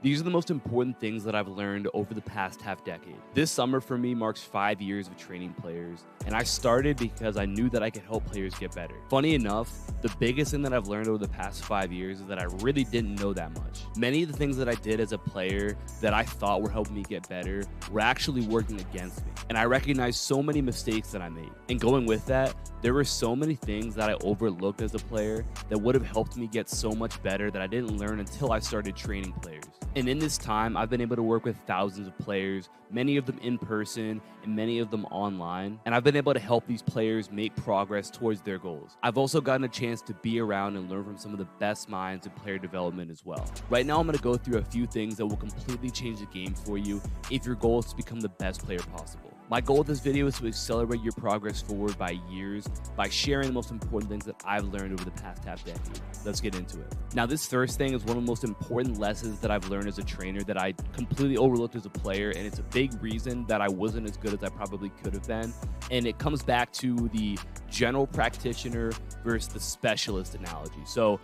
These are the most important things that I've learned over the past half decade. This summer for me marks 5 years of training players, and I started because I knew that I could help players get better. Funny enough, the biggest thing that I've learned over the past 5 years is that I really didn't know that much. Many of the things that I did as a player that I thought were helping me get better were actually working against me. And I recognized so many mistakes that I made. And going with that, there were so many things that I overlooked as a player that would have helped me get so much better that I didn't learn until I started training players. And in this time, I've been able to work with thousands of players, many of them in person and many of them online. And I've been able to help these players make progress towards their goals. I've also gotten a chance to be around and learn from some of the best minds in player development as well. Right now, I'm going to go through a few things that will completely change the game for you if your goal is to become the best player possible. My goal with this video is to accelerate your progress forward by years by sharing the most important things that I've learned over the past half decade. Let's get into it. Now, this first thing is one of the most important lessons that I've learned as a trainer that I completely overlooked as a player, and it's a big reason that I wasn't as good as I probably could have been. And it comes back to the general practitioner versus the specialist analogy. So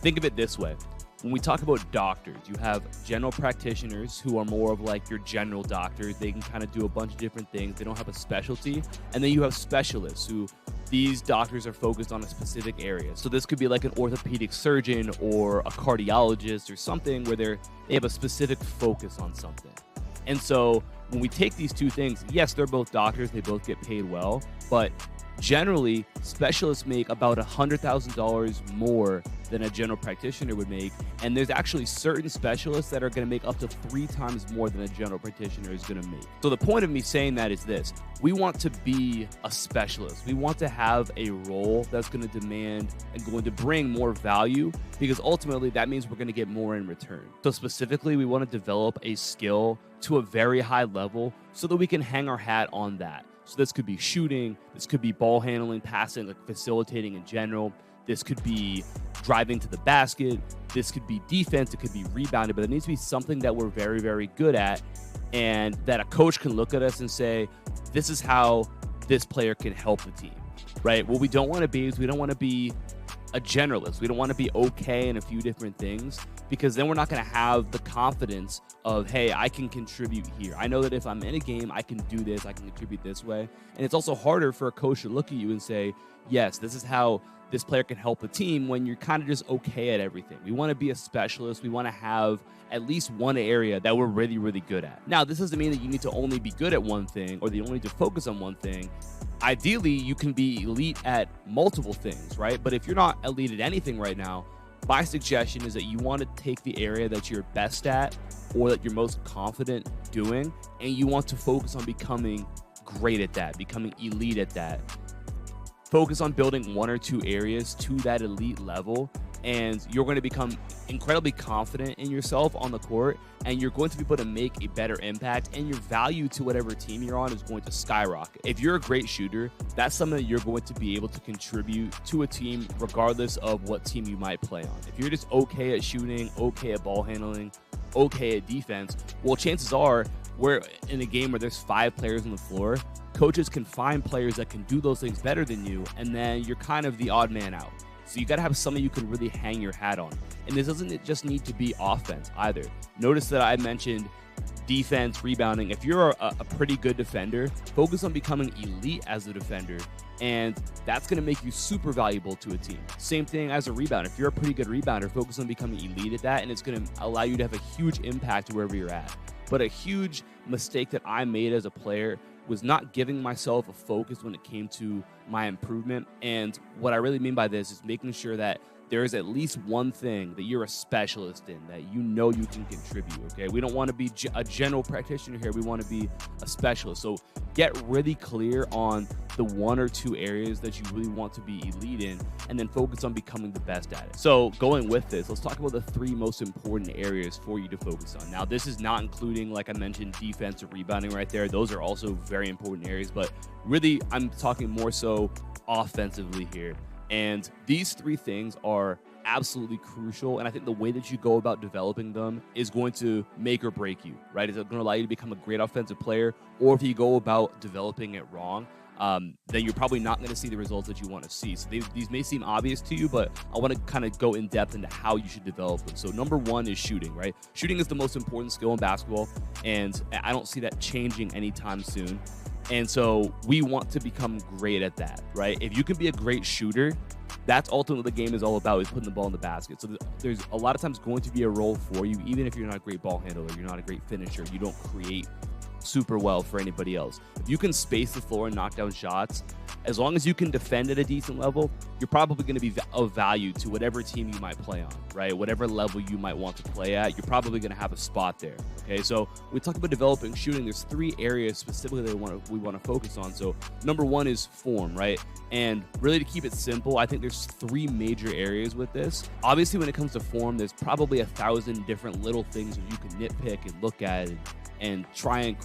think of it this way. When we talk about doctors, you have general practitioners who are more of like your general doctors. They can kind of do a bunch of different things. They don't have a specialty. And then you have specialists who these doctors are focused on a specific area. So this could be like an orthopedic surgeon or a cardiologist or something where they have a specific focus on something. And so when we take these two things, yes, they're both doctors. They both get paid well. But generally, specialists make about $100,000 more than a general practitioner would make. And there's actually certain specialists that are going to make up to 3 times more than a general practitioner is going to make. So the point of me saying that is this. We want to be a specialist. We want to have a role that's going to demand and going to bring more value, because ultimately that means we're going to get more in return. So specifically, we want to develop a skill to a very high level so that we can hang our hat on that. So this could be shooting, this could be ball handling, passing, like facilitating in general. This could be driving to the basket. This could be defense. It could be rebounding, but it needs to be something that we're very, very good at, and that a coach can look at us and say, this is how this player can help the team, right? What we don't want to be is we don't want to be a generalist. We don't want to be okay in a few different things, because then we're not going to have the confidence of, hey, I can contribute here. I know that if I'm in a game, I can do this, I can contribute this way. And it's also harder for a coach to look at you and say, yes, this is how this player can help the team, when you're kind of just okay at everything. We want to be a specialist. We want to have at least one area that we're really, really good at. Now, this doesn't mean that you need to only be good at one thing or that you only need to focus on one thing. Ideally, you can be elite at multiple things, right? But if you're not elite at anything right now, my suggestion is that you want to take the area that you're best at or that you're most confident doing, and you want to focus on becoming great at that, becoming elite at that. Focus on building 1 or 2 areas to that elite level, and you're going to become incredibly confident in yourself on the court, and you're going to be able to make a better impact, and your value to whatever team you're on is going to skyrocket. If you're a great shooter, that's something that you're going to be able to contribute to a team regardless of what team you might play on. If you're just okay at shooting, okay at ball handling, okay at defense, well, chances are we're in a game where there's 5 players on the floor. Coaches can find players that can do those things better than you, and then you're kind of the odd man out. So you got to have something you can really hang your hat on. And this doesn't just need to be offense either. Notice that I mentioned defense, rebounding. If you're a pretty good defender, focus on becoming elite as a defender, and that's going to make you super valuable to a team. Same thing as a rebounder. If you're a pretty good rebounder, focus on becoming elite at that, and it's going to allow you to have a huge impact wherever you're at. But a huge mistake that I made as a player was not giving myself a focus when it came to my improvement. And what I really mean by this is making sure that there is at least one thing that you're a specialist in, that you know you can contribute, okay? We don't want to be a general practitioner here. We want to be a specialist. So get really clear on the 1 or 2 areas that you really want to be elite in, and then focus on becoming the best at it. So going with this, let's talk about the 3 most important areas for you to focus on. Now, this is not including, like I mentioned, defense or rebounding right there. Those are also very important areas, but really I'm talking more so offensively here. And these 3 things are absolutely crucial, and I think the way that you go about developing them is going to make or break you, right? Is it going to allow you to become a great offensive player, or if you go about developing it wrong, then you're probably not going to see the results that you want to see. So these may seem obvious to you, but I want to kind of go in depth into how you should develop them. So number one is shooting, right? Shooting is the most important skill in basketball, and I don't see that changing anytime soon. And so we want to become great at that, right? If you can be a great shooter, that's ultimately what the game is all about, is putting the ball in the basket. So there's a lot of times going to be a role for you, even if you're not a great ball handler, you're not a great finisher, you don't create super well for anybody else. If you can space the floor and knock down shots, as long as you can defend at a decent level, you're probably going to be of value to whatever team you might play on, right? Whatever level you might want to play at, you're probably going to have a spot there, okay? So we talk about developing shooting. There's 3 areas specifically that we want to focus on. So number one is form, right? And really, to keep it simple, I think there's 3 major areas with this. Obviously, when it comes to form, there's probably 1,000 different little things that you can nitpick and look at and try and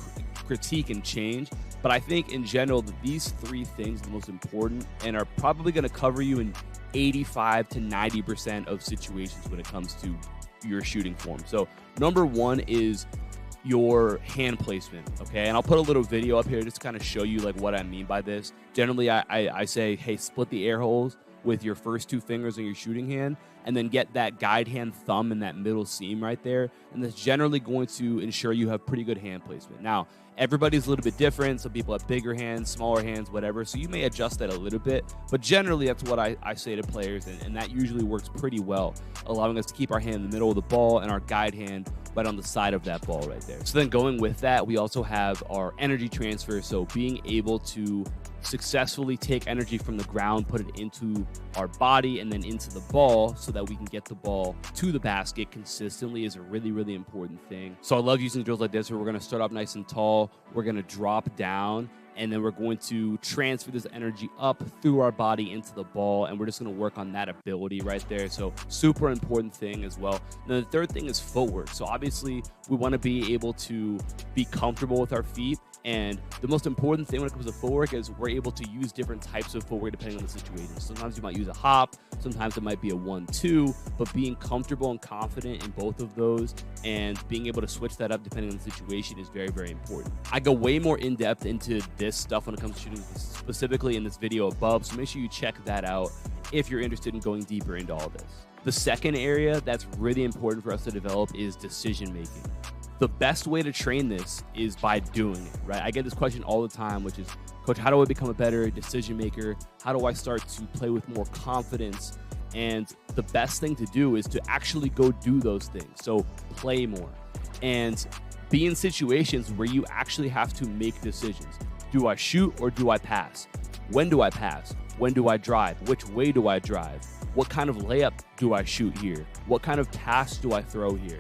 critique and change. But I think in general that these 3 things are the most important and are probably going to cover you in 85 to 90% of situations when it comes to your shooting form. So number one is your hand placement, okay? And I'll put a little video up here just to kind of show you like what I mean by this. Generally, I say, hey, split the air holes with your first 2 fingers on your shooting hand, and then get that guide hand thumb in that middle seam right there. And that's generally going to ensure you have pretty good hand placement. Now, everybody's a little bit different. Some people have bigger hands, smaller hands, whatever. So you may adjust that a little bit. But generally, that's what I say to players, and that usually works pretty well, allowing us to keep our hand in the middle of the ball and our guide hand right on the side of that ball right there. So then going with that, we also have our energy transfer. So being able to successfully take energy from the ground, put it into our body and then into the ball so that we can get the ball to the basket consistently is a really, really important thing. So I love using drills like this where we're going to start off nice and tall. We're going to drop down, and then we're going to transfer this energy up through our body into the ball, and we're just going to work on that ability right there. So super important thing as well. Now, the third thing is footwork. So obviously, we want to be able to be comfortable with our feet. And the most important thing when it comes to footwork is we're able to use different types of footwork depending on the situation. Sometimes you might use a hop, sometimes it might be a 1-2, but being comfortable and confident in both of those and being able to switch that up depending on the situation is very, very important. I go way more in depth into this stuff when it comes to shooting, specifically in this video above, so make sure you check that out if you're interested in going deeper into all this. The second area that's really important for us to develop is decision making. The best way to train this is by doing it, right? I get this question all the time, which is, Coach, how do I become a better decision maker? How do I start to play with more confidence? And the best thing to do is to actually go do those things. So play more and be in situations where you actually have to make decisions. Do I shoot or do I pass? When do I pass? When do I drive? Which way do I drive? What kind of layup do I shoot here? What kind of pass do I throw here?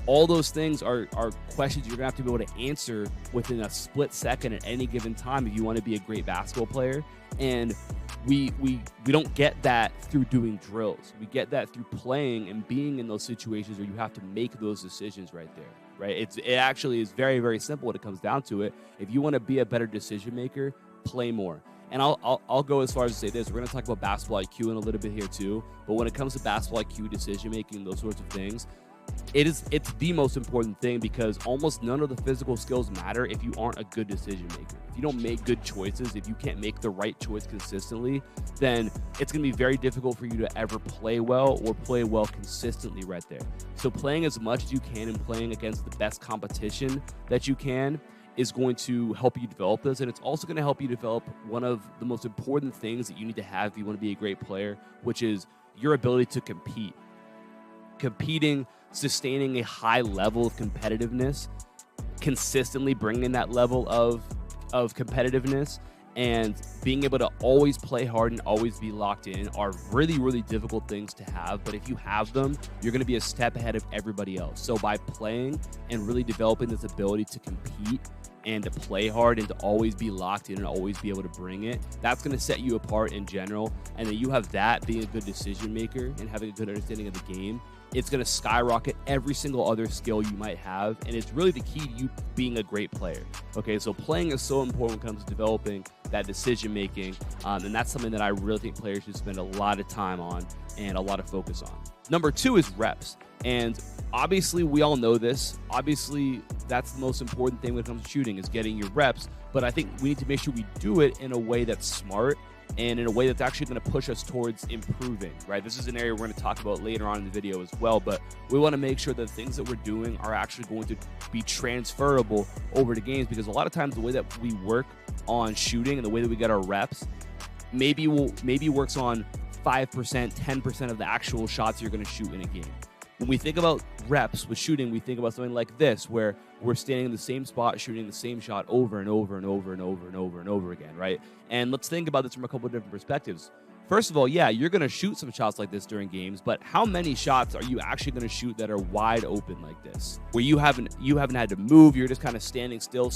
All those things are questions you're going to have to be able to answer within a split second at any given time if you want to be a great basketball player. And we don't get that through doing drills. We get that through playing and being in those situations where you have to make those decisions right there, right? It actually is very, very simple when it comes down to it. If you want to be a better decision maker, play more. And I'll go as far as to say this. We're going to talk about basketball IQ in a little bit here too. But when it comes to basketball IQ, decision making, those sorts of things, it's the most important thing, because almost none of the physical skills matter if you aren't a good decision maker. If you don't make good choices, if you can't make the right choice consistently, then it's going to be very difficult for you to ever play well or play well consistently right there. So playing as much as you can and playing against the best competition that you can is going to help you develop this. And it's also going to help you develop one of the most important things that you need to have if you want to be a great player, which is your ability to compete. Competing, sustaining a high level of competitiveness, consistently bringing that level of competitiveness, and being able to always play hard and always be locked in are really, really difficult things to have. But if you have them, you're going to be a step ahead of everybody else. So by playing and really developing this ability to compete and to play hard and to always be locked in and always be able to bring it, that's going to set you apart in general. And then you have that being a good decision maker and having a good understanding of the game. It's going to skyrocket every single other skill you might have. And it's really the key to you being a great player. Okay, so playing is so important when it comes to developing that decision making. And that's something that I really think players should spend a lot of time on and a lot of focus on. Number 2 is reps. And obviously, we all know this. Obviously, that's the most important thing when it comes to shooting, is getting your reps. But I think we need to make sure we do it in a way that's smart and in a way that's actually going to push us towards improving, right? This is an area we're going to talk about later on in the video as well, but we want to make sure that the things that we're doing are actually going to be transferable over to games, because a lot of times the way that we work on shooting and the way that we get our reps maybe works on 5%, 10% of the actual shots you're going to shoot in a game. When we think about reps with shooting, we think about something like this, where we're standing in the same spot, shooting the same shot over and over and over and over and over and over again, right? And let's think about this from a couple of different perspectives. First of all, yeah, you're going to shoot some shots like this during games, but how many shots are you actually going to shoot that are wide open like this, where you haven't had to move, you're just kind of standing still,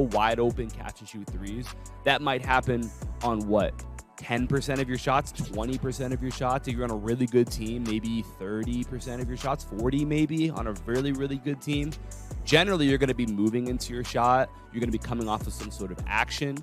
wide open, catch and shoot threes? That might happen on what? 10% of your shots, 20% of your shots. If you're on a really good team, maybe 30% of your shots, 40 maybe on a really, really good team. Generally, you're going to be moving into your shot. You're going to be coming off of some sort of action.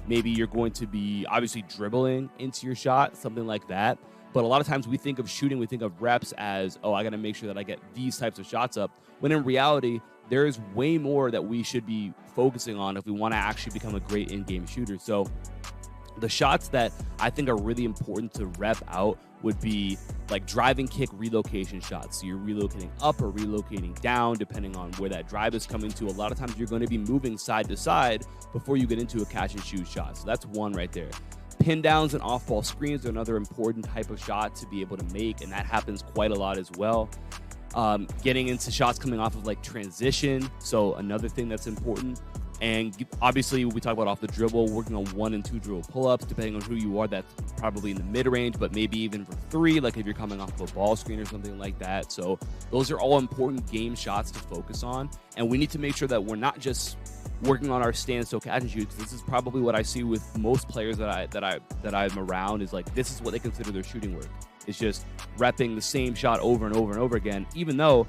Maybe you're going to be obviously dribbling into your shot, something like that. But a lot of times we think of shooting, we think of reps as, oh, I got to make sure that I get these types of shots up. When in reality, there is way more that we should be focusing on if we want to actually become a great in-game shooter. So the shots that I think are really important to rep out would be like driving kick relocation shots. So you're relocating up or relocating down, depending on where that drive is coming to. A lot of times you're going to be moving side to side before you get into a catch and shoot shot. So that's one right there. Pin downs and off-ball screens are another important type of shot to be able to make, and that happens quite a lot as well. Getting into shots coming off of like transition, so another thing that's important. And obviously, when we talk about off the dribble, working on 1 and 2 dribble pull-ups, depending on who you are, that's probably in the mid-range, but maybe even for 3, like if you're coming off of a ball screen or something like that. So those are all important game shots to focus on. And we need to make sure that we're not just working on our standstill catch and shoot, because this is probably what I see with most players that I'm around, is like this is what they consider their shooting work. It's just repping the same shot over and over and over again, even though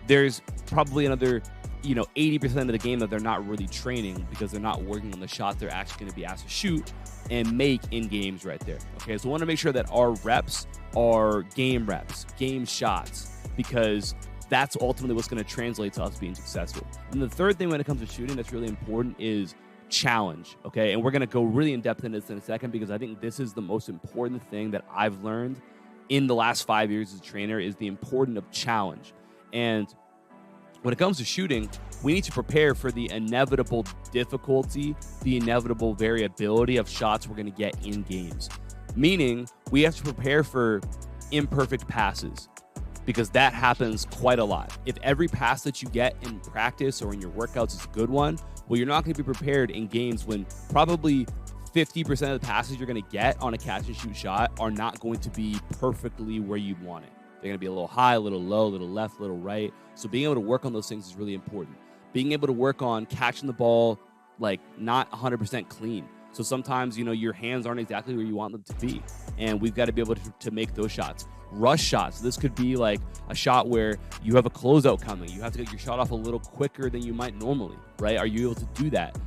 there's probably another 80% of the game that they're not really training, because they're not working on the shot they're actually going to be asked to shoot and make in games right there. Okay, so we want to make sure that our reps are game reps, game shots, because that's ultimately what's going to translate to us being successful. And the third thing when it comes to shooting that's really important is challenge. Okay, and we're going to go really in depth in this in a second, because I think this is the most important thing that I've learned in the last 5 years as a trainer, is the importance of challenge. And when it comes to shooting, we need to prepare for the inevitable difficulty, the inevitable variability of shots we're going to get in games. Meaning, we have to prepare for imperfect passes, because that happens quite a lot. If every pass that you get in practice or in your workouts is a good one, well, you're not going to be prepared in games when probably 50% of the passes you're going to get on a catch and shoot shot are not going to be perfectly where you want it. They're going to be a little high, a little low, a little left, a little right. So being able to work on those things is really important. Being able to work on catching the ball like not 100% clean. So sometimes, your hands aren't exactly where you want them to be. And we've got to be able to make those shots. Rush shots. This could be like a shot where you have a closeout coming. You have to get your shot off a little quicker than you might normally, right? Are you able to do that?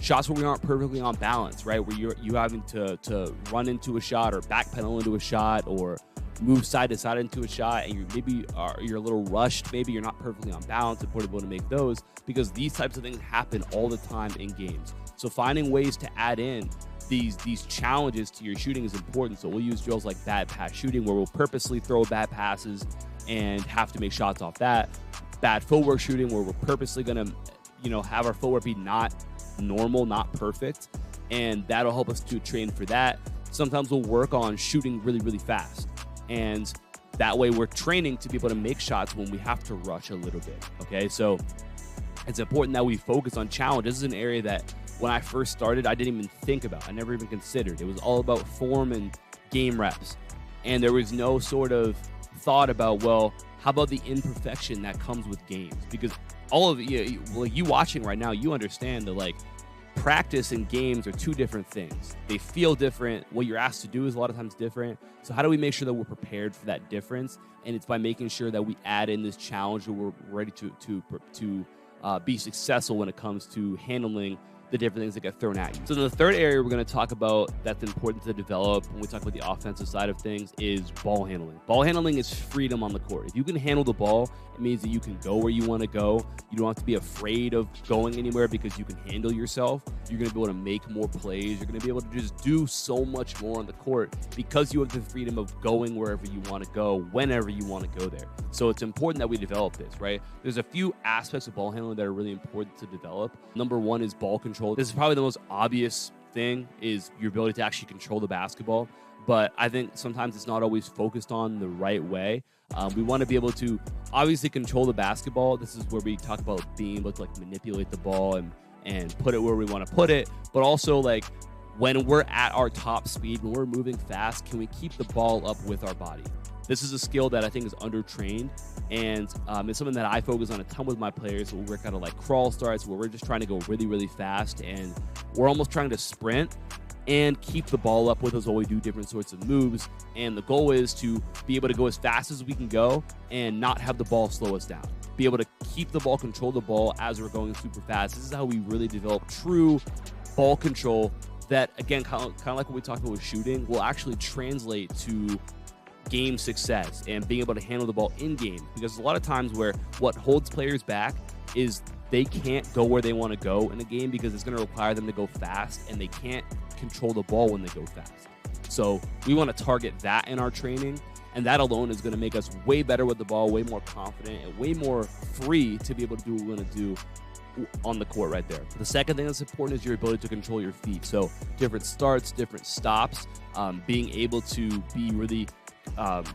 Shots where we aren't perfectly on balance, right? Where you're having to run into a shot or backpedal into a shot or move side to side into a shot, and you're a little rushed. Maybe you're not perfectly on balance and able to make those, because these types of things happen all the time in games. So finding ways to add in these challenges to your shooting is important. So we'll use drills like bad pass shooting, where we'll purposely throw bad passes and have to make shots off that. Bad footwork shooting, where we're purposely going to have our footwork be not normal, not perfect, and that'll help us to train for that. Sometimes we'll work on shooting really, really fast, and that way we're training to be able to make shots when we have to rush a little bit. Okay, so it's important that we focus on challenge. This is an area that when I first started, I didn't even think about. I never even considered. It was all about form and game reps, and there was no sort of thought about, well, how about the imperfection that comes with games? Because all of you watching right now, you understand that practice and games are two different things. They feel different. What you're asked to do is a lot of times different. So how do we make sure that we're prepared for that difference? And it's by making sure that we add in this challenge, that we're ready to be successful when it comes to handling the different things that get thrown at you. So the third area we're going to talk about that's important to develop when we talk about the offensive side of things is ball handling. Ball handling is freedom on the court. If you can handle the ball, it means that you can go where you want to go. You don't have to be afraid of going anywhere because you can handle yourself. You're going to be able to make more plays. You're going to be able to just do so much more on the court because you have the freedom of going wherever you want to go, whenever you want to go there. So it's important that we develop this, right? There's a few aspects of ball handling that are really important to develop. Number one is ball control. This is probably the most obvious thing, is your ability to actually control the basketball. But I think sometimes it's not always focused on the right way. We want to be able to obviously control the basketball. This is where we talk about being able to like manipulate the ball and put it where we want to put it. But also like when we're at our top speed, when we're moving fast, can we keep the ball up with our body? This is a skill that I think is undertrained, and it's something that I focus on a ton with my players. We'll work out of like crawl starts where we're just trying to go really, really fast, and we're almost trying to sprint and keep the ball up with us while we do different sorts of moves. And the goal is to be able to go as fast as we can go and not have the ball slow us down. Be able to keep the ball, control the ball as we're going super fast. This is how we really develop true ball control that, again, kind of like what we talked about with shooting, will actually translate to game success and being able to handle the ball in game. Because a lot of times where what holds players back is they can't go where they want to go in a game because it's going to require them to go fast, and they can't control the ball when they go fast. So we want to target that in our training, and that alone is going to make us way better with the ball, way more confident, and way more free to be able to do what we want to do on the court right there. The second thing that's important is your ability to control your feet. So different starts, different stops, being able to be really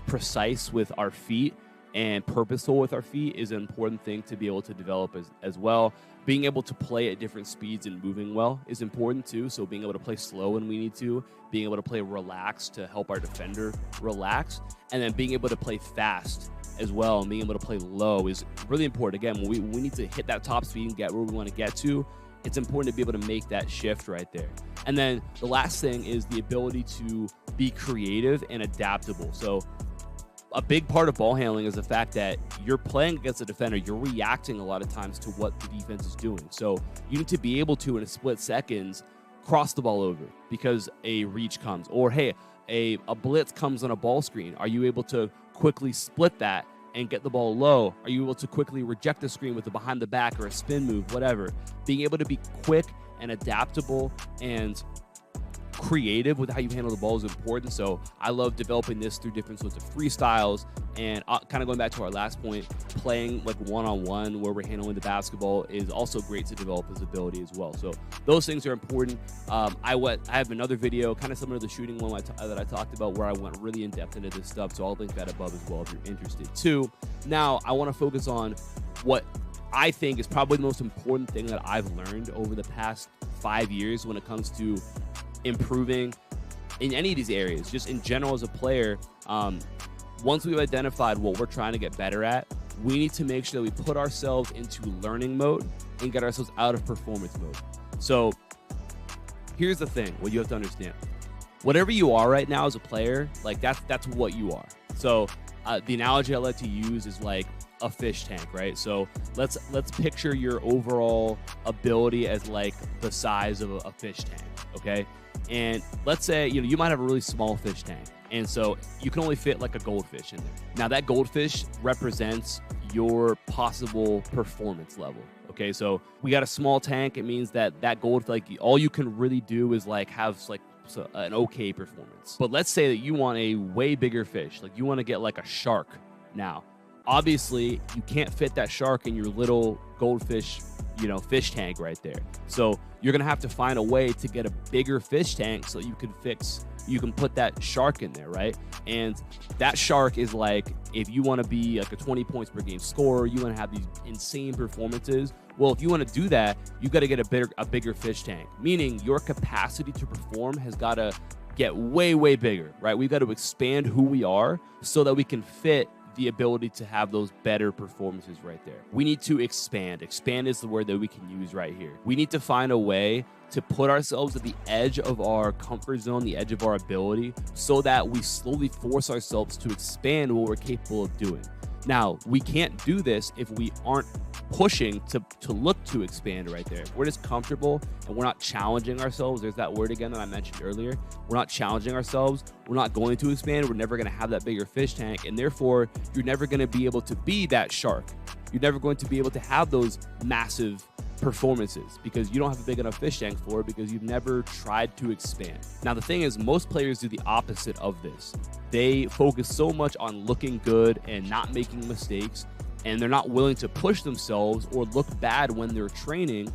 precise with our feet and purposeful with our feet is an important thing to be able to develop as well. Being able to play at different speeds and moving well is important too. So being able to play slow when we need to, being able to play relaxed to help our defender relax, and then being able to play fast as well and being able to play low is really important. Again, when we need to hit that top speed and get where we want to get to, it's important to be able to make that shift right there. And then the last thing is the ability to be creative and adaptable. So a big part of ball handling is the fact that you're playing against a defender. You're reacting a lot of times to what the defense is doing. So you need to be able to, in a split seconds, cross the ball over because a reach comes, or hey, a blitz comes on a ball screen. Are you able to quickly split that and get the ball low? Are you able to quickly reject the screen with a behind the back or a spin move, whatever? Being able to be quick and adaptable and creative with how you handle the ball is important. So I love developing this through different sorts of freestyles, and kind of going back to our last point, playing like one-on-one where we're handling the basketball is also great to develop this ability as well. So those things are important. I have another video kind of similar to the shooting one that I talked about where I went really in depth into this stuff, so I'll link that above as well if you're interested too. Now I want to focus on what I think is probably the most important thing that I've learned over the past 5 years when it comes to improving in any of these areas, just in general as a player. Once we've identified what we're trying to get better at, we need to make sure that we put ourselves into learning mode and get ourselves out of performance mode. So here's the thing, what you have to understand. Whatever you are right now as a player, like that's what you are. So the analogy I like to use is like a fish tank, right? So let's picture your overall ability as like the size of a fish tank, okay? And let's say, you might have a really small fish tank, and so you can only fit like a goldfish in there. Now that goldfish represents your possible performance level, okay? So we got a small tank. It means that gold, like all you can really do is like have like an okay performance. But let's say that you want a way bigger fish, like you want to get like a shark. Now obviously you can't fit that shark in your little goldfish, fish tank right there. So you're going to have to find a way to get a bigger fish tank so you can put that shark in there, right? And that shark is like, if you want to be like a 20 points per game scorer, you want to have these insane performances. Well, if you want to do that, you got to get a bigger fish tank, meaning your capacity to perform has got to get way, way bigger, right? We've got to expand who we are so that we can fit the ability to have those better performances right there. We need to expand. Expand is the word that we can use right here. We need to find a way to put ourselves at the edge of our comfort zone, the edge of our ability, so that we slowly force ourselves to expand what we're capable of doing. Now, we can't do this if we aren't pushing to look to expand right there. If we're just comfortable and we're not challenging ourselves, there's that word again that I mentioned earlier. We're not challenging ourselves. We're not going to expand. We're never going to have that bigger fish tank. And therefore, you're never going to be able to be that shark. You're never going to be able to have those massive performances because you don't have a big enough fish tank for it because you've never tried to expand. Now, the thing is, most players do the opposite of this. They focus so much on looking good and not making mistakes, and they're not willing to push themselves or look bad when they're training,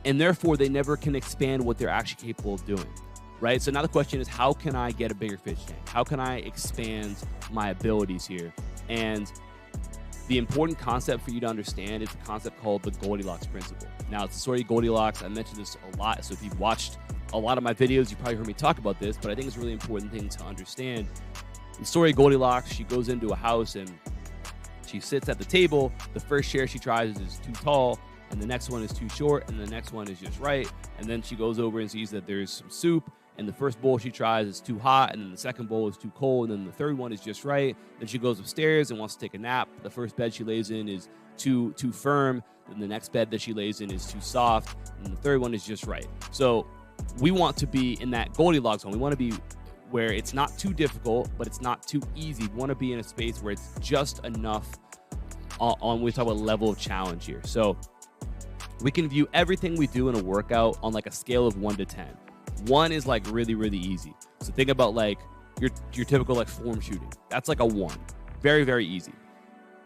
and therefore they never can expand what they're actually capable of doing, right? So now the question is, how can I get a bigger fish tank? How can I expand my abilities here? And the important concept for you to understand is a concept called the Goldilocks principle. Now, it's the story of Goldilocks. I mentioned this a lot, so if you've watched a lot of my videos, you probably heard me talk about this, but I think it's a really important thing to understand. The story of Goldilocks, she goes into a house and she sits at the table. The first chair she tries is too tall, and the next one is too short, and the next one is just right. And then she goes over and sees that there's some soup, and the first bowl she tries is too hot, and then the second bowl is too cold, and then the third one is just right. Then she goes upstairs and wants to take a nap. The first bed she lays in is too firm, then the next bed that she lays in is too soft, and the third one is just right. So we want to be in that Goldilocks zone. We want to be where it's not too difficult, but it's not too easy. We want to be in a space where it's just enough on we talk about level of challenge here. So we can view everything we do in a workout on like a scale of 1 to 10. 1 is like really, really easy. So think about like your typical like form shooting. That's like a 1. Very, very easy.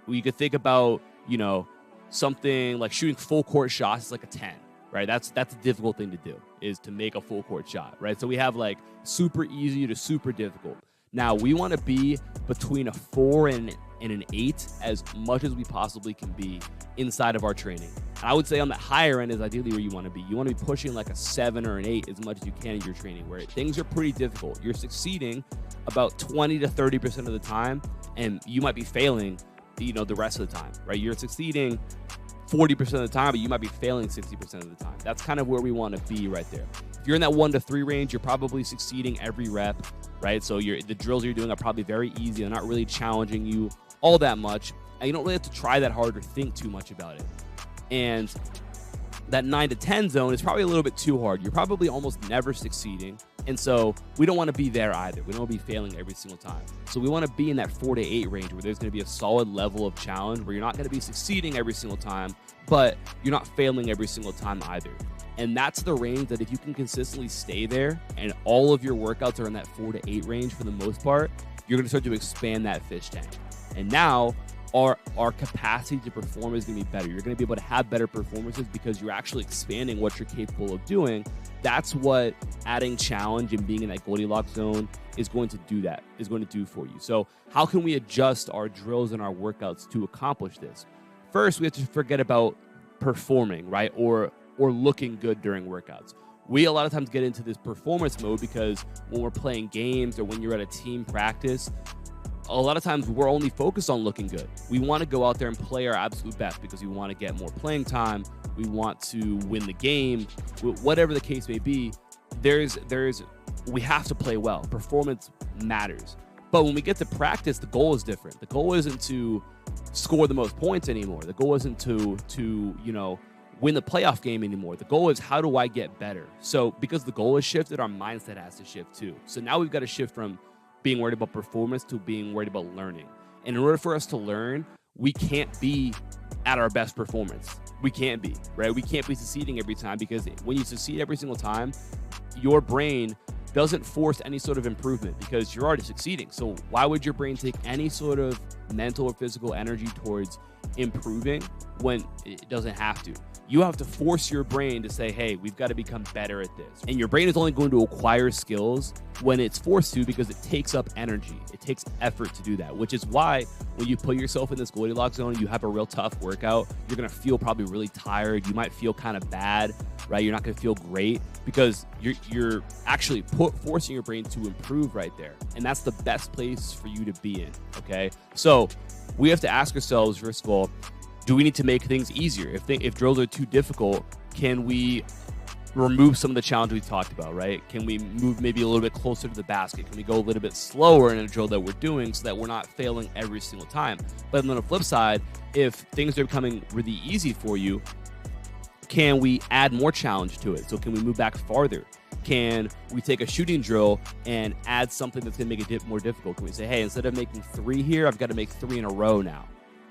You could think about, you know, something like shooting full court shots is like a 10, right? That's a difficult thing to do, is to make a full court shot, right? So we have like super easy to super difficult. Now we want to be between a 4 and an 8 as much as we possibly can be inside of our training. And I would say on the higher end is ideally where you want to be. You want to be pushing like a 7 or an 8 as much as you can in your training, where things are pretty difficult. You're succeeding about 20 to 30% of the time, and you might be failing, you know, the rest of the time, right? You're succeeding 40% of the time, but you might be failing 60% of the time. That's kind of where we want to be right there. If you're in that 1 to 3 range, you're probably succeeding every rep, right? So the drills you're doing are probably very easy. They're not really challenging you all that much, and you don't really have to try that hard or think too much about it. And that 9 to 10 zone is probably a little bit too hard. You're probably almost never succeeding, and so we don't want to be there either. We don't want to be failing every single time. So we want to be in that 4 to 8 range where there's going to be a solid level of challenge where you're not going to be succeeding every single time, but you're not failing every single time either. And that's the range that if you can consistently stay there and all of your workouts are in that 4 to 8 range for the most part, you're going to start to expand that fish tank. And now our capacity to perform is going to be better. You're going to be able to have better performances because you're actually expanding what you're capable of doing. That's what adding challenge and being in that Goldilocks zone is going to do for you. So how can we adjust our drills and our workouts to accomplish this? First, we have to forget about performing, right? Or looking good during workouts. We a lot of times get into this performance mode because when we're playing games or when you're at a team practice, a lot of times we're only focused on looking good. We want to go out there and play our absolute best because we want to get more playing time. We want to win the game, whatever the case may be. We have to play well. Performance matters. But when we get to practice, the goal is different. The goal isn't to score the most points anymore. The goal isn't to win the playoff game anymore. The goal is, how do I get better? So because the goal is shifted, our mindset has to shift too. So now we've got to shift from being worried about performance to being worried about learning. And in order for us to learn, we can't be at our best performance. We can't be, right? We can't be succeeding every time, because when you succeed every single time, your brain doesn't force any sort of improvement because you're already succeeding. So why would your brain take any sort of mental or physical energy towards improving when it doesn't have to? You have to force your brain to say, hey, we've got to become better at this. And your brain is only going to acquire skills when it's forced to, because it takes up energy. It takes effort to do that, which is why when you put yourself in this Goldilocks zone, you have a real tough workout, you're going to feel probably really tired. You might feel kind of bad, right? You're not going to feel great because you're actually forcing your brain to improve right there. And that's the best place for you to be in, okay? So we have to ask ourselves, first of all, do we need to make things easier? If drills are too difficult, can we remove some of the challenge we talked about, right? Can we move maybe a little bit closer to the basket? Can we go a little bit slower in a drill that we're doing so that we're not failing every single time? But then on the flip side, if things are becoming really easy for you, can we add more challenge to it? So can we move back farther? Can we take a shooting drill and add something that's going to make it more difficult? Can we say, hey, instead of making 3 here, I've got to make 3 in a row now,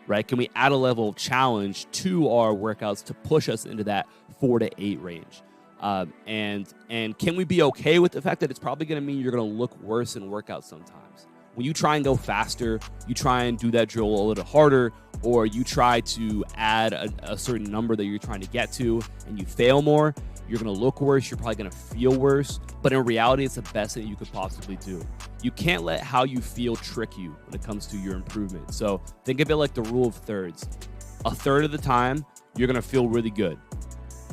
right? Can we add a level of challenge to our workouts to push us into that 4 to 8 range? And can we be okay with the fact that it's probably going to mean you're going to look worse in workouts sometimes? When you try and go faster, you try and do that drill a little harder, or you try to add a certain number that you're trying to get to and you fail more, you're going to look worse. You're probably going to feel worse. But in reality, it's the best thing you could possibly do. You can't let how you feel trick you when it comes to your improvement. So think of it like the rule of thirds. A third of the time, you're going to feel really good.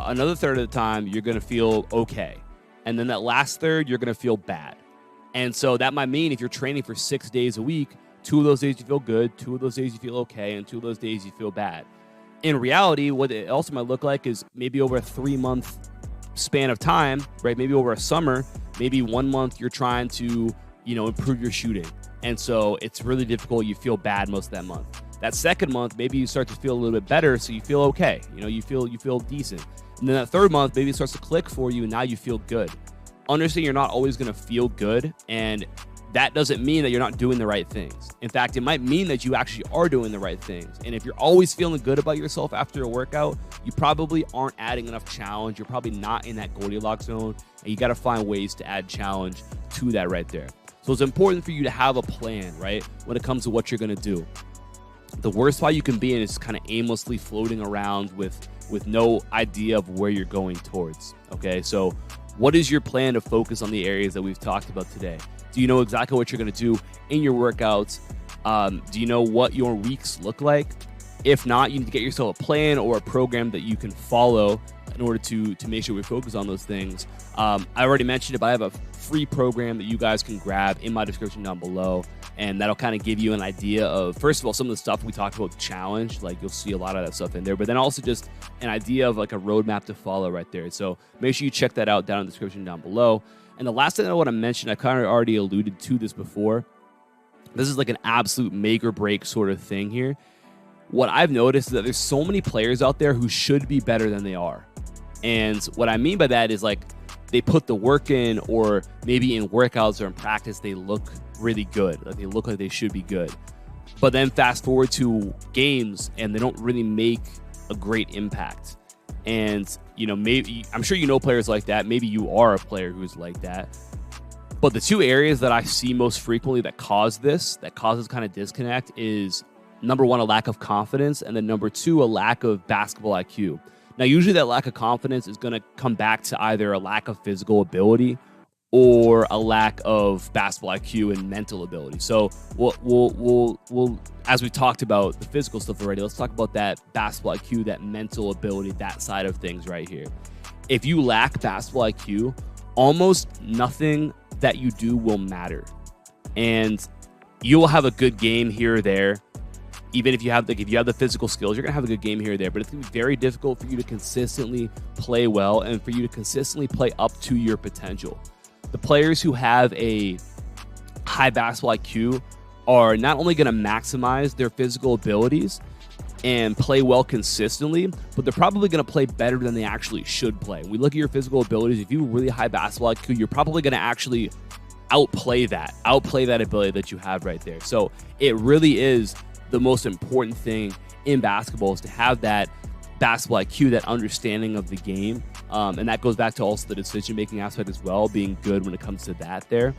Another third of the time, you're going to feel okay. And then that last third, you're going to feel bad. And so that might mean if you're training for 6 days a week, 2 of those days you feel good, 2 of those days you feel okay, and 2 of those days you feel bad. In reality, what it also might look like is maybe over a 3-month span of time, right? Maybe over a summer, maybe 1 month you're trying to, improve your shooting. And so it's really difficult. You feel bad most of that month. That second month, maybe you start to feel a little bit better, so you feel okay. You feel decent. And then that third month, maybe it starts to click for you, and now you feel good. Understand you're not always going to feel good, and that doesn't mean that you're not doing the right things. In fact, it might mean that you actually are doing the right things. And if you're always feeling good about yourself after a workout, you probably aren't adding enough challenge. You're probably not in that Goldilocks zone, and you got to find ways to add challenge to that right there. So it's important for you to have a plan, right, when it comes to what you're going to do. The worst spot you can be in is kind of aimlessly floating around with no idea of where you're going towards, okay? So what is your plan to focus on the areas that we've talked about today? Do you know exactly what you're going to do in your workouts? Do you know what your weeks look like? If not, you need to get yourself a plan or a program that you can follow in order to make sure we focus on those things. I already mentioned it, but I have a free program that you guys can grab in my description down below. And that'll kind of give you an idea of, first of all, some of the stuff we talked about, challenge, like you'll see a lot of that stuff in there, but then also just an idea of like a roadmap to follow right there. So make sure you check that out down in the description down below. And the last thing I want to mention, I kind of already alluded to this before. This is like an absolute make or break sort of thing here. What I've noticed is that there's so many players out there who should be better than they are. And what I mean by that is like they put the work in, or maybe in workouts or in practice, they look really good. Like they look like they should be good. But then fast forward to games and they don't really make a great impact. And, maybe I'm sure players like that. Maybe you are a player who's like that. But the 2 areas that I see most frequently that causes kind of disconnect is, number 1, a lack of confidence, and then number 2, a lack of basketball IQ. Now, usually that lack of confidence is going to come back to either a lack of physical ability or a lack of basketball IQ and mental ability. So we'll as we talked about the physical stuff already, let's talk about that basketball IQ, that mental ability, that side of things right here. If you lack basketball IQ, almost nothing that you do will matter. And you will have a good game here or there. Even if you have the physical skills, you're going to have a good game here or there, but it's going to be very difficult for you to consistently play well and for you to consistently play up to your potential. The players who have a high basketball IQ are not only going to maximize their physical abilities and play well consistently, but they're probably going to play better than they actually should play. When we look at your physical abilities, if you have really high basketball IQ, you're probably going to actually outplay that ability that you have right there. So it really is the most important thing in basketball, is to have that basketball IQ, that understanding of the game. And that goes back to also the decision-making aspect as well, being good when it comes to that there.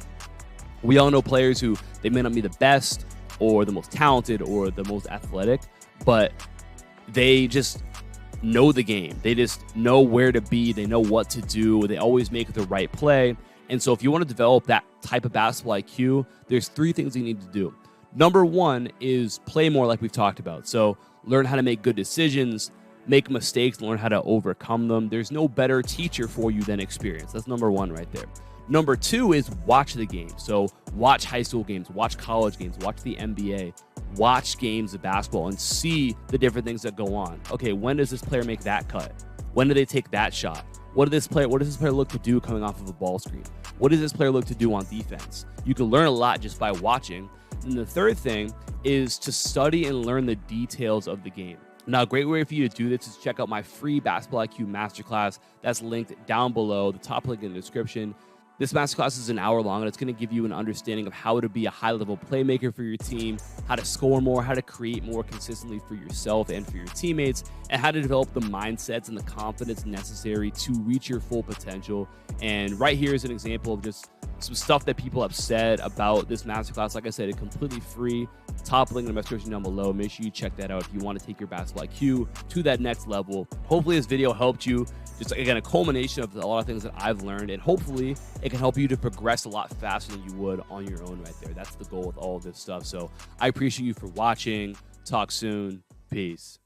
We all know players who, they may not be the best or the most talented or the most athletic, but they just know the game. They just know where to be. They know what to do. They always make the right play. And so if you want to develop that type of basketball IQ, there's 3 things you need to do. Number 1 is play more, like we've talked about. So learn how to make good decisions, make mistakes, learn how to overcome them. There's no better teacher for you than experience. That's number 1 right there. Number 2 is watch the game. So watch high school games, watch college games, watch the NBA, watch games of basketball and see the different things that go on. Okay, when does this player make that cut? When do they take that shot? What does this player look to do coming off of a ball screen? What does this player look to do on defense? You can learn a lot just by watching. And the third thing is to study and learn the details of the game. Now, a great way for you to do this is check out my free Basketball IQ Masterclass. That's linked down below, the top link in the description. This masterclass is an hour long, and it's going to give you an understanding of how to be a high-level playmaker for your team, how to score more, how to create more consistently for yourself and for your teammates, and how to develop the mindsets and the confidence necessary to reach your full potential. And right here is an example of just some stuff that people have said about this masterclass. Like I said, it's completely free. Top link in the description down below. Make sure you check that out if you want to take your basketball IQ to that next level. Hopefully this video helped you. Just, again, a culmination of a lot of things that I've learned, and hopefully it can help you to progress a lot faster than you would on your own right there. That's the goal with all of this stuff. So I appreciate you for watching. Talk soon. Peace.